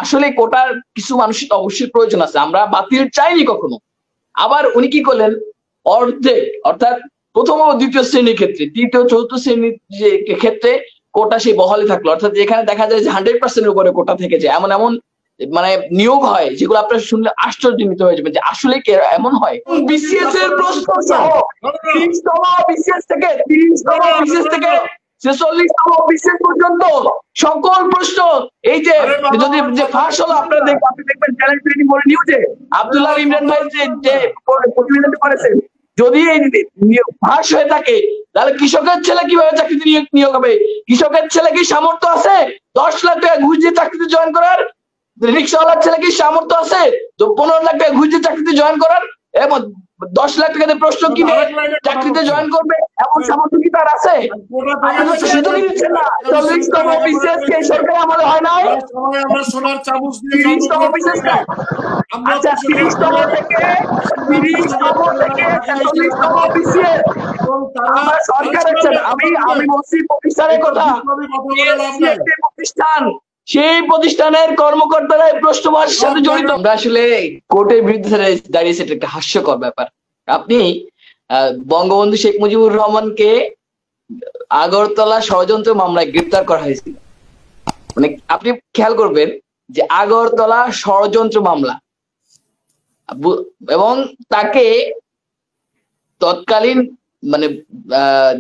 আসলে কোটার কিছু মানুষের তো অবশ্যই প্রয়োজন আছে, আমরা বাতিল চাইনি কখনো। আবার উনি কি করলেন, অর্ধেক অর্থাৎ প্রথম ও দ্বিতীয় শ্রেণীর ক্ষেত্রে, তৃতীয় চতুর্থ শ্রেণীর যে ক্ষেত্রে কোটা সেই বহালই থাকলো, অর্থাৎ যেখানে দেখা যায় যে 100% উপরে কোটা থেকে যায়, এমন এমন মানে নিয়োগ হয় যেগুলো আপনারা শুনলে আশ্চর্যান্বিত হয়ে যাবেন যে আসলে কি এমন হয়। বিসিএস এর প্রশ্ন সহ 30তম বিসিএস থেকে 30তম বিসিএস থেকে 46তম বিসিএস পর্যন্ত সকল প্রশ্ন, এই যে যদি যে ফাঁস হলো, আপনারা আপনি দেখবেন চ্যালেঞ্জ ট্রেনিং করে নিউজে আব্দুল্লাহ ইমরান ভাই যে প্রতিবেদন করেছেন, যদি এই ফাঁস হয়ে থাকে তাহলে কৃষকের ছেলে কিভাবে চাকরিতে নিয়োগ হবে? কৃষকের ছেলে কি সামর্থ্য আছে 10 লাখ টাকা ঘুষ দিয়ে চাকরিতে জয়েন করার? রিক্সাওয়ালার ছেলে কি সামর্থ্য আছে তো 15 লাখ টাকা ঘুষ দিয়ে চাকরিতে জয়েন করার? এবং 10 লাখ টাকা দিয়ে প্রশ্ন কিনে চাকরিতে জয়েন করবে এমন সামর্থ্য কি তার আছে? সুযোগই দিচ্ছেন না। 40তম বিসিএস কে সরকার আমলে হয় নাই, 30তম বিসিএস কা আচ্ছা 30তম থেকে 40তম বিসিএস আমার সরকার হচ্ছে। আমি বলছি প্রতিষ্ঠানের কথা, প্রতিষ্ঠান, সেই প্রতিষ্ঠানের কর্মকর্তারা এই প্রশ্নবাসের সাথে জড়িত। আমরা আসলে কোর্টের বিরুদ্ধে দাঁড়িয়েছে, এটা একটা হাস্যকর ব্যাপার। আপনি বঙ্গবন্ধু শেখ মুজিবুর রহমানকে আগরতলা ষড়যন্ত্র মামলায় গ্রেপ্তার করা হয়েছিল, মানে আপনি খেয়াল করবেন যে আগরতলা ষড়যন্ত্র মামলা, এবং তাকে তৎকালীন মানে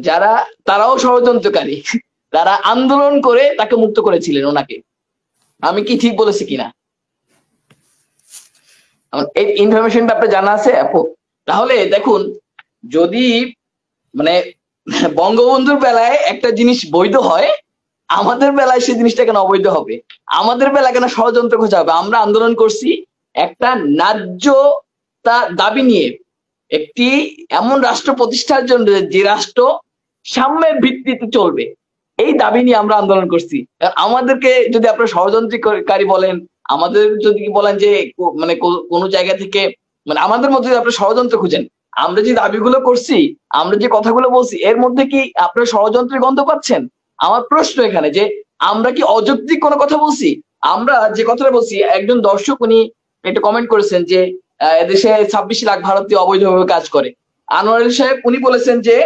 যারা তারাও ষড়যন্ত্রকারী, তারা আন্দোলন করে তাকে মুক্ত করেছিলেন ওনাকে। আমি কি ঠিক বলেছি কিনা এই ইনফরমেশনটা আপনার জানা আছে আপু? তাহলে দেখুন, যদি মানে বঙ্গবন্ধুর বেলায় একটা জিনিস বৈধ হয়, আমাদের বেলায় সেই জিনিসটা কেন অবৈধ হবে? আমাদের বেলায় কেন ষড়যন্ত্র খোঁজা হবে? আমরা আন্দোলন করছি একটা ন্যায্যতা দাবি নিয়ে, একটি এমন রাষ্ট্র প্রতিষ্ঠার জন্য যে রাষ্ট্র সাম্যের ভিত্তিতে চলবে, এই দাবি নিয়ে আমরা আন্দোলন করছি। আমাদেরকে যদি আপনারা ষড়যন্ত্রকারী বলেন, আমাদের যদি বলেন যে মানে কোনো জায়গা থেকে মানে আমাদের মধ্যে যদি আপনারা ষড়যন্ত্র খুঁজেন, আমরা যে দাবিগুলো করছি, আমরা যে কথাগুলো বলছি, এর মধ্যে কি আপনারা ষড়যন্ত্রের গন্ধ পাচ্ছেন? আমার প্রশ্ন এখানে যে আমরা কি অযৌক্তিক কোনো কথা বলছি? আমরা যে কথাটা বলছি, একজন দর্শক উনি একটা কমেন্ট করেছেন যে এদেশে 26 লাখ ভারতীয় অবৈধভাবে কাজ করে। আনোয়ার সাহেব উনি বলেছেন যে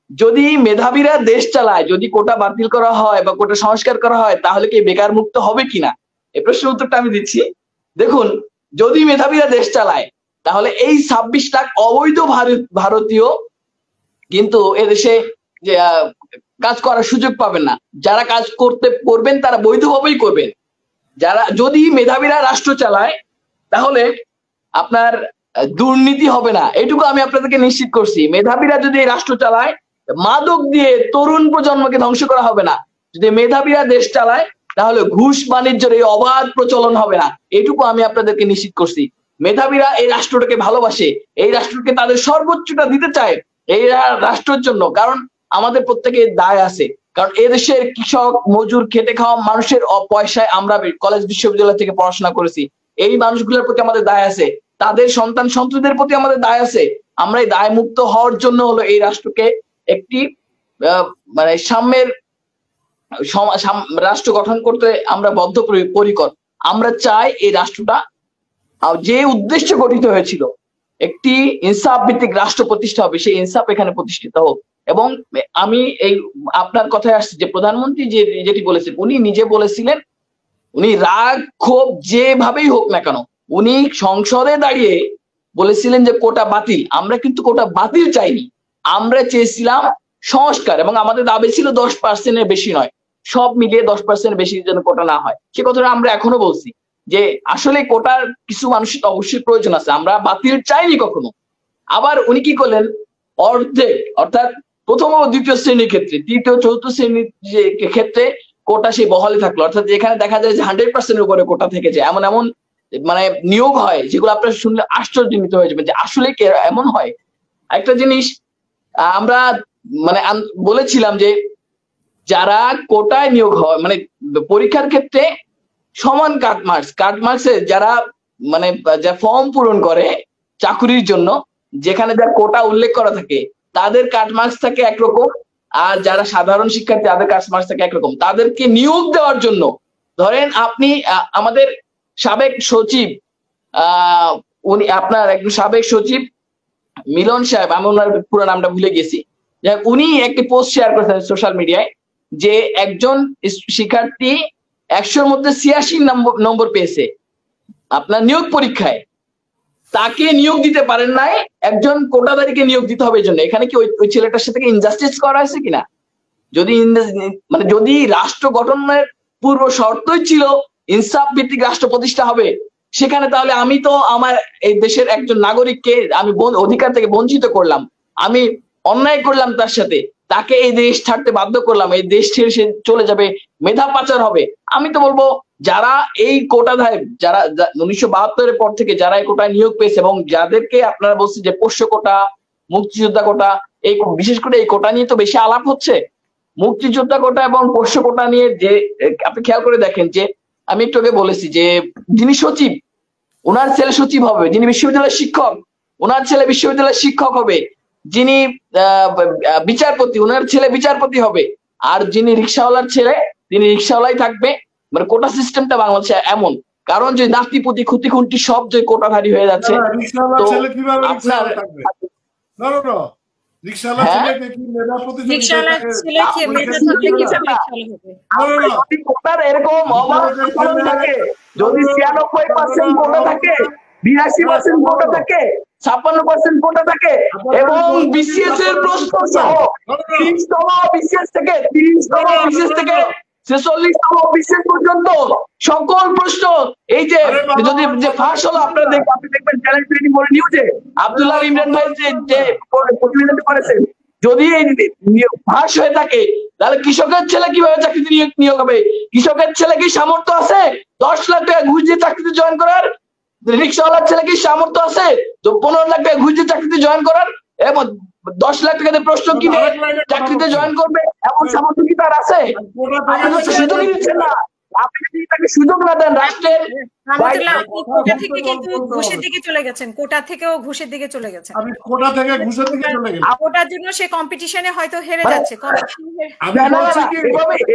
যদি মেধাবীরা দেশ চালায়, যদি কোটা বাতিল করা হয় বা কোটা সংস্কার করা হয়, তাহলে কি বেকার মুক্ত হবে কিনা? এই প্রশ্নের উত্তরটা আমি দিচ্ছি। দেখুন, যদি মেধাবীরা দেশ চালায় তাহলে এই 26 লাখ অবৈধ ভারতীয় কিন্তু এদেশে যে কাজ করার সুযোগ পাবেন না। যারা কাজ করবেন তারা বৈধভাবেই করবেন। যারা যদি মেধাবীরা রাষ্ট্র চালায় তাহলে আপনার দুর্নীতি হবে না, এটুকু আমি আপনাদেরকে নিশ্চিত করছি। মেধাবীরা যদি এই রাষ্ট্র চালায়, মাদক দিয়ে তরুণ প্রজন্মকে ধ্বংস করা হবে না। যদি মেধাবীরা দেশ চালায় তাহলে ঘুষ বাণিজ্যের এই অবাধ প্রচলন হবে না, এটুকু আমি আপনাদেরকে নিশ্চিত করছি। মেধাবীরা এই রাষ্ট্রটাকে ভালোবাসে, এই রাষ্ট্রকে তাদের সর্বোচ্চটা দিতে চায় এই রাষ্ট্রের জন্য, কারণ আমাদের প্রত্যেকের দায় আছে। কারণ এদেশের কৃষক মজুর খেটে খাওয়া মানুষের পয়সায় আমরা কলেজ বিশ্ববিদ্যালয় থেকে পড়াশোনা করেছি, এই মানুষগুলোর প্রতি আমাদের দায় আছে, তাদের সন্তান সন্ততিদের প্রতি আমাদের দায় আছে। আমরা এই দায় মুক্ত হওয়ার জন্য হলো এই রাষ্ট্রকে একটি মানে সাম্যের রাষ্ট্র গঠন করতে আমরা বদ্ধপরিকর। আমরা চাই এই রাষ্ট্রটা যে উদ্দেশ্যে গঠিত হয়েছিল, একটি ইনসাফ ভিত্তিক রাষ্ট্র প্রতিষ্ঠা হবে, সেই ইনসাফ এখানে প্রতিষ্ঠিত হোক। এবং আমি এই আপনার কথায় আসছি যে প্রধানমন্ত্রী যেটি বলেছেন, উনি নিজে বলেছিলেন, উনি রাগ ক্ষোভ যেভাবেই হোক না কেন, উনি সংসদে দাঁড়িয়ে বলেছিলেন যে কোটা বাতিল। আমরা কিন্তু কোটা বাতিল চাইনি, আমরা চেয়েছিলাম সংস্কার, এবং আমাদের দাবি ছিল 10%-এর বেশি নয়, সব মিলিয়ে 10%-এর বেশি যেন কোটা না হয়। সে কথাটা আমরা এখনো বলছি যে আসলে কোটার কিছু মানুষের তো অবশ্যই প্রয়োজন আছে, আমরা বাতিল চাইনি কখনো। আবার উনি কি করলেন, অর্ধেক অর্থাৎ প্রথম ও দ্বিতীয় শ্রেণীর ক্ষেত্রে, তৃতীয় চতুর্থ শ্রেণীর যে ক্ষেত্রে কোটা সেই বহালই থাকলো, অর্থাৎ যেখানে দেখা যায় যে 100%-এর উপরে কোটা থেকে যায়, এমন এমন মানে নিয়োগ হয় যেগুলো আপনারা শুনলে আশ্চর্যান্বিত হয়ে যাবেন যে আসলে কি এমন হয়। একটা জিনিস আমরা মানে বলেছিলাম যে যারা কোটায় নিয়োগ হয়, মানে পরীক্ষার ক্ষেত্রে সমান কাটমার্কসে যারা মানে যা ফর্ম পূরণ করে চাকুরির জন্য, যেখানে যা কোটা উল্লেখ করা থাকে, তাদের কাটমার্কস থাকে একরকম, আর যারা সাধারণ শিক্ষার্থী তাদের কাটমার্কস থাকে একরকম। তাদেরকে নিয়োগ দেওয়ার জন্য ধরেন আপনি আমাদের সাবেক সচিব উনি আপনার একজন সাবেক সচিব মিলন সাহেব, আমি ওনার পুরো নামটা ভুলে গেছি, উনি একটি পোস্ট শেয়ার করেছেন সোশ্যাল মিডিয়ায় যে একজন শিক্ষার্থী 100-র মধ্যে 86 নম্বর পেয়েছে আপনার নিয়োগ পরীক্ষায়, তাকে নিয়োগ দিতে পারেন নাই, একজন কোটাধারীকে নিয়োগ দিতে হবে এই জন্য। এখানে কি ওই ছেলেটার সাথে ইনজাস্টিস করা হয়েছে কিনা? যদি মানে যদি রাষ্ট্র গঠনের পূর্ব শর্তই ছিল ইনসাফ ভিত্তিক রাষ্ট্র প্রতিষ্ঠা হবে, সেখানে তাহলে আমি তো আমার এই দেশের একজন নাগরিককে আমি অধিকার থেকে বঞ্চিত করলাম, আমি অন্যায় করলাম তার সাথে, তাকে এই দেশ ছাড়তে বাধ্য করলাম, এই দেশ ছেড়ে সে চলে যাবে, মেধা পাচার হবে। আমি তো বলবো যারা এই কোটাধারী, যারা 1972-এর পর থেকে যারা এই কোটায় নিয়োগ পেয়েছে এবং যাদেরকে আপনারা বলছেন যে পোষ্য কোটা, মুক্তিযোদ্ধা কোটা, এই বিশেষ করে এই কোটা নিয়ে তো বেশি আলাপ হচ্ছে। মুক্তিযোদ্ধা কোটা এবং পোষ্য কোটা নিয়ে যে আপনি খেয়াল করে দেখেন যে আমি একটু আগে বলেছি যে যিনি সচিব ওনার ছেলে সচিব হবে, যিনি বিশ্ববিদ্যালয়ের শিক্ষক ওনার ছেলে বিশ্ববিদ্যালয়ের শিক্ষক হবে, যিনি বিচারপতি ওনার ছেলে বিচারপতি হবে, আর যিনি রিক্সাওয়ালার ছেলে তিনি রিক্সাওয়ালাই থাকবে। মানে কোটা সিস্টেমটা বাংলাদেশে এমন, কারণ যে নাতিপুতি খুঁটি খুঁটি সব যে কোটাধারী হয়ে যাচ্ছে। তো আপনার এরকম অভাব থাকে, যদি 96% কোটা থাকে, 82% কোটা থাকে, 56% কোটা থাকে এবং বিসিএস এর প্রশ্ন সহ 30তম বিসিএস থেকে 30তম বিসিএস থেকে 46তম বিসিএস পর্যন্ত সকল প্রশ্ন এই যে যদি যে ফাঁস হলো আপনারা আপনি দেখবেন চ্যালেঞ্জ ট্রেনিং করে নিউজে আব্দুল্লাহ ইমরান ভাই যে প্রতিবেদন করেছেন, যদি এই ফাঁস হয়ে থাকে তাহলে কৃষকের ছেলে কিভাবে চাকরিতে নিয়োগ হবে? কৃষকের ছেলে কি সামর্থ্য আছে 10 লাখ টাকা ঘুষ দিয়ে চাকরিতে জয়েন করার? রিক্সাওয়ালার ছেলে কি সামর্থ্য আছে তো 15 লাখ টাকা ঘুষ দিয়ে চাকরিতে জয়েন করার এবং 10 লাখ টাকা দিয়ে প্রশ্ন কিনে চাকরিতে জয়েন করবে এমন সামর্থ্য কি তার আছে? সুযোগই দিচ্ছেন না। আপনি যদি তাকে সুযোগ না দেন রাষ্ট্রের কোটা থেকে কিন্তু ঘুষের দিকে চলে গেছেন, কোটা থেকেও ঘুষের দিকে চলে গেছেন। আমি কোটা থেকে ঘুষের দিকে চলে গেলাম, কোটার জন্য সে কম্পিটিশনে হয়তো হেরে যাচ্ছে।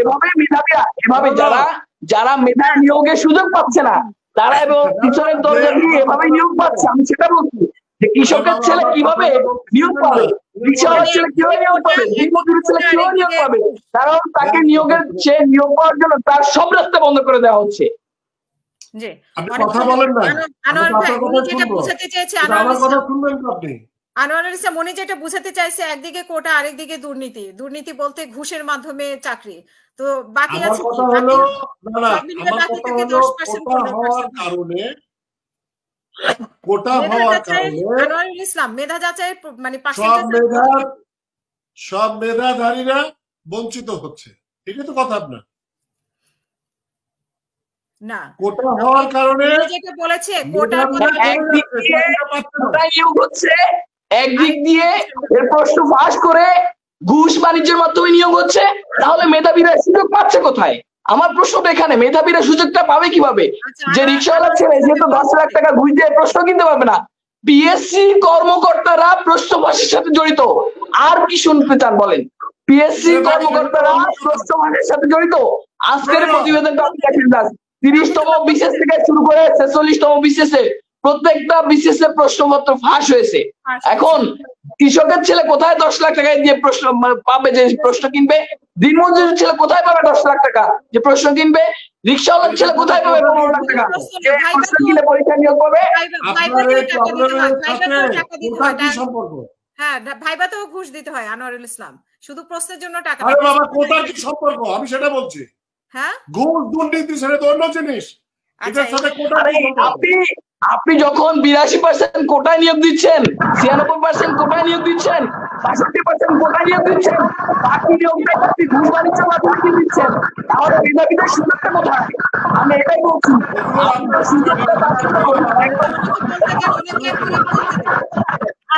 এভাবে মেধাবীরা এভাবে যারা মেধা নিয়োগের সুযোগ পাচ্ছে না তারা এবং পিছনের দরজা দিয়ে এভাবে নিয়োগ পাচ্ছে। আমি সেটা বলছি যে কৃষকের ছেলে কিভাবে নিয়োগ পাবে, রিক্সাওয়ালার ছেলে কিভাবে নিয়োগ পাবে, দিনমজুরের ছেলে কিভাবে নিয়োগ পাবে, কারণ তাকে সে নিয়োগ পাওয়ার জন্য তার সব রাস্তা বন্ধ করে দেওয়া হচ্ছে। কথা বলেন না, আনোয়ারুল ইসলাম মনে যেটা বুঝাতে চাইছে একদিকে কোটা আরেকদিকে দুর্নীতি, দুর্নীতি বলতে ঘুষের মাধ্যমে চাকরি। তো বাকি আছে কথা হলো কোটা হওয়ার কারণে আনোয়ারুল ইসলাম মেধা যাচাইয়ের মানে সব মেধাধারীরা বঞ্চিত হচ্ছে, ঠিকই তো কথা আপনার? না, কোটা হওয়ার কারণে যেটা বলেছে কোটা নিয়োগ হচ্ছে, একদিক দিয়ে এর প্রশ্ন ফাঁস করে ঘুষ বাণিজ্যের মাধ্যমে নিয়োগ হচ্ছে, তাহলে মেধাবীরা সুযোগ পাচ্ছে কোথায়? আমার প্রশ্নটা এখানে, মেধাবীরা সুযোগটা পাবে কিভাবে? যে রিক্সাওয়ালা ছেলে যেহেতু 10 লাখ টাকা ঘুষ দিয়ে প্রশ্ন কিনতে পারবে না, পিএসসি কর্মকর্তারা প্রশ্ন ফাঁসের সাথে জড়িত। আর কি শুনতে চান বলেন? পিএসসি কর্মকর্তারা প্রশ্ন ফাঁসের সাথে জড়িত। আজকের প্রতিবেদনটা আপনি দেখেন, 30তম বিসিএস থেকে শুরু করে 46তম বিসিএস এ প্রত্যেকটা বিসিএস এর প্রশ্নপত্র ফাঁস হয়েছে। এখন কৃষকের ছেলে কোথায় 10 লাখ টাকা দিয়ে প্রশ্ন পাবে যে প্রশ্ন কিনবে? দিনমজুরের ছেলে কোথায় পাবে 10 লাখ টাকা যে প্রশ্ন কিনবে? রিক্সাওয়ালার ছেলে কোথায় পাবে 15 লাখ টাকা যে প্রশ্ন কিনে পরীক্ষা নিয়োগ করবে? হ্যাঁ, ভাইবাতেও ঘুষ দিতে হয় আনোয়ারুল ইসলাম, শুধু প্রশ্নের জন্য টাকা। আরে বাবা, কোটার কি সম্পর্ক? আমি সেটা বলছি। হ্যাঁ, ঘুষ দুর্নীতি সেটা তো অন্য জিনিস। এটার সাথে কোটা আপনি যখন 82% কোটায় নিয়োগ দিচ্ছেন, 96% কোটায় নিয়োগ দিচ্ছেন, 65% কোটায় নিয়োগ দিচ্ছেন, বাকি নিয়োগটা আপনি ঘুষ বাণিজ্যের মাধ্যমে দিচ্ছেন, তাহলে মেধাবীদের সুযোগটা কোথায়? আমি এটাই বলছি।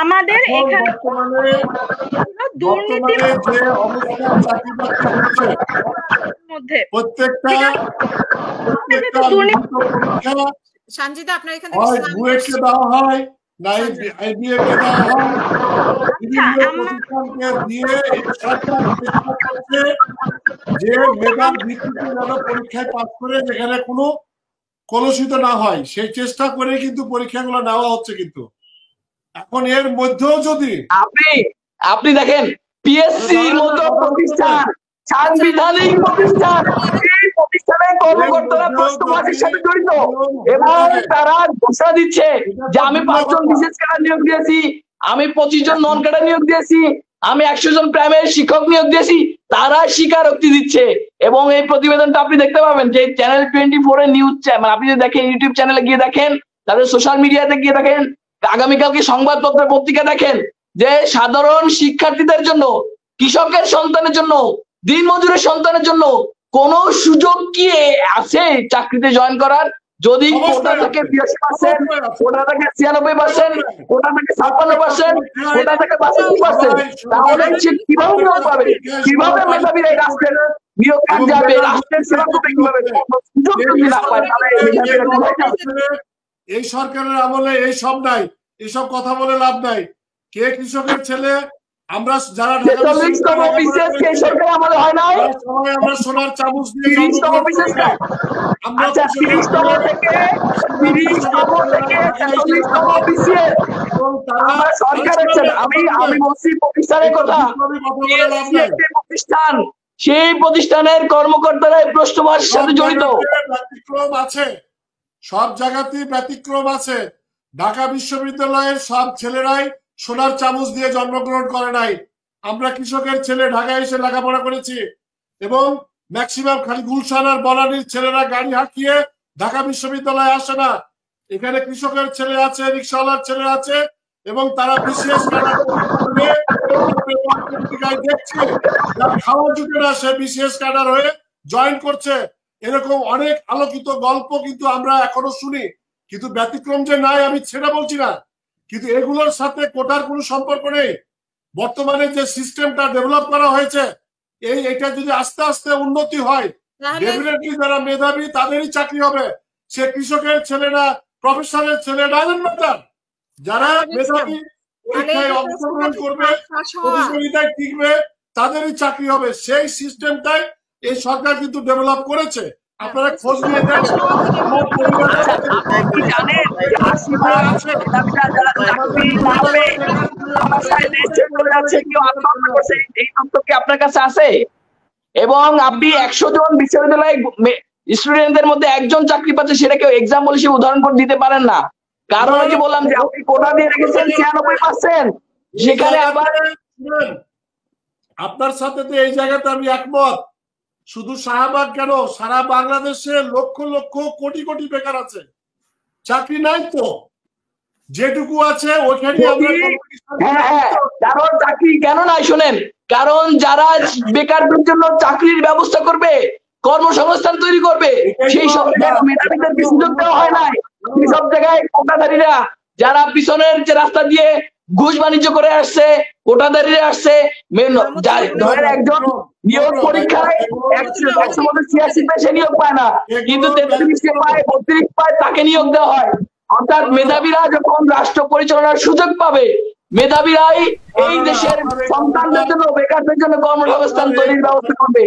আমাদের এখানে দুর্নীতির মধ্যে প্রত্যেকটা সঞ্জিতা আপনার এখানে দেওয়া হয়, যে মেধার ভিত্তিতে পরীক্ষায় পাস করে যেখানে কোনো কলুষিত না হয় সেই চেষ্টা করে কিন্তু পরীক্ষাগুলো নেওয়া হচ্ছে। কিন্তু এখন এর মধ্যেও যদি আপনি দেখেন পিএসসির মতো প্রতিষ্ঠান, সাংবিধানিক প্রতিষ্ঠান, এই প্রতিষ্ঠানের কর্মকর্তারা প্রশ্নবাচের সাথে জড়িত এবং তারা ঘোষণা দিচ্ছে যে আমি 5 জন বিশেষ ক্যাডার নিয়োগ দিয়েছি, আমি 25 জন নন ক্যাডার নিয়োগ দিয়েছি, আমি 100 জন প্রাইমারি শিক্ষক নিয়োগ দিয়েছি, তারা স্বীকারোক্তি দিচ্ছে। এবং এই প্রতিবেদনটা আপনি দেখতে পাবেন যে চ্যানেল 24 এর নিউজ, মানে আপনি যদি দেখেন ইউটিউব চ্যানেলে গিয়ে দেখেন, তাদের সোশ্যাল মিডিয়াতে গিয়ে দেখেন, আগামীকালকে সংবাদপত্র পত্রিকা দেখেন, যে সাধারণ শিক্ষার্থীদের জন্য, কৃষকের সন্তানের জন্য, দিনমজুরের সন্তানের জন্য কোন সুযোগ কি আছে চাকরিতে জয়েন করার? যদি কোটা থেকে 82%, কোটা থেকে 96%, কোটা থেকে 56%, কোটা থেকে 62%, তাহলে সে কিভাবে নিয়োগ পাবে? কিভাবে মেধাবী রাষ্ট্রের নিয়োগ কাজ যাবে? রাষ্ট্রের সেবা করবে কিভাবে? সুযোগ যদি না পায় তাহলে মেধাবীরা কোথায় যাবে? এই সরকারের আমলে এই সব নাই, এসব কথা বলে লাভ নাই। কে কৃষকের ছেলে? আমরা যারা ছেচল্লিশতম বিশেষ কে সরকার আমলে হয় নাই? সবাই আমরা সোনার চামচ দিয়ে 30তম বিশেষ কে? আচ্ছা 30তম থেকে 46তম বিশেষ আমরা সরকার আছেন। আমি বলছি প্রতিষ্ঠানের কথা, প্রতিষ্ঠান, সেই প্রতিষ্ঠানের কর্মকর্তারা এই প্রশ্নবাচের সাথে জড়িত। ব্যতিক্রম আছে, সব জায়গাতেই ব্যতিক্রম আছে। ঢাকা বিশ্ববিদ্যালয়ের সব ছেলেরাই সোনার চামচ দিয়ে জন্মগ্রহণ করে নাই। আমরা কৃষকের ছেলে ঢাকায় এসে লেখাপড়া করেছি এবং ম্যাক্সিমাম খালি গুলশান আর বনানীর ছেলেরা গাড়ি হাঁকিয়ে ঢাকা বিশ্ববিদ্যালয়ে আসে না। এখানে কৃষকের ছেলে আছে, রিক্সাওয়ালার ছেলে আছে এবং তারা বিশেষ দেখছে খাওয়া জুটে না, সে বিশেষ ক্যাডার হয়ে জয়েন করছে। এরকম অনেক আলোকিত গল্প কিন্তু আমরা এখনো শুনি। কিন্তু ব্যতিক্রম যে নাই আমি সেটা বলছি না, কিন্তু এগুলোর সাথে কোটার কোনো সম্পর্ক নেই। বর্তমানে যে সিস্টেমটা ডেভেলপ করা হয়েছে, এটা যদি আস্তে আস্তে উন্নতি হয়, ডেফিনেটলি যারা মেধাবী তাদেরই চাকরি হবে। সে কৃষকের ছেলে না, প্রফেসরের ছেলে, ডাজেন্ট ম্যাটার। যারা মেধাবী পরীক্ষায় অংশগ্রহণ করবে, প্রতিযোগিতায় টিকবে, তাদেরই চাকরি হবে। সেই সিস্টেমটাই এই সরকার কিন্তু ডেভেলপ করেছে। আপনারা খোঁজ নিয়ে দেখেন। আপনার কাছে আছে? এবং আপনি 100 জন বিশ্ববিদ্যালয় স্টুডেন্টদের মধ্যে একজন চাকরি পাচ্ছে, সেটা কেউ এক্সাম্পল হিসেবে উদাহরণ করে দিতে পারেন না। কারণ যে বললাম যে আপনি কোটা দিয়ে রেখেছেন 96%, সেখানে আবার আপনার সাথে তো এই জায়গাতে আমি একমত। শুধু শাহবাগ কেন, সারা বাংলাদেশে লক্ষ লক্ষ কোটি কোটি বেকার আছে, চাকরি নাই। তো যেটুকু আছে ওইখানে কারণ চাকরি কেন নাই শোনেন, কারণ যারা বেকারদের জন্য চাকরির ব্যবস্থা করবে, কর্মসংস্থান তৈরি করবে, সেই সব মেধাবীদেরকে সুযোগ দেওয়া হয় নাই। সেই সব জায়গায় কোটাধারীরা, যারা পিছনের যে রাস্তা দিয়ে ঘুষ বাণিজ্য করে আসছে, কোটাধারীরা আসছে। ধরেন একজন নিয়োগ পরীক্ষায় 100 পেয়ে সে নিয়োগ পায় না, কিন্তু 33 পায়, 32 পায়, তাকে নিয়োগ দেওয়া হয়। অর্থাৎ মেধাবীরা যখন রাষ্ট্র পরিচালনার সুযোগ পাবে, মেধাবীরাই এই দেশের সন্তানদের জন্য, বেকারদের জন্য কর্মসংস্থান তৈরির ব্যবস্থা করবে।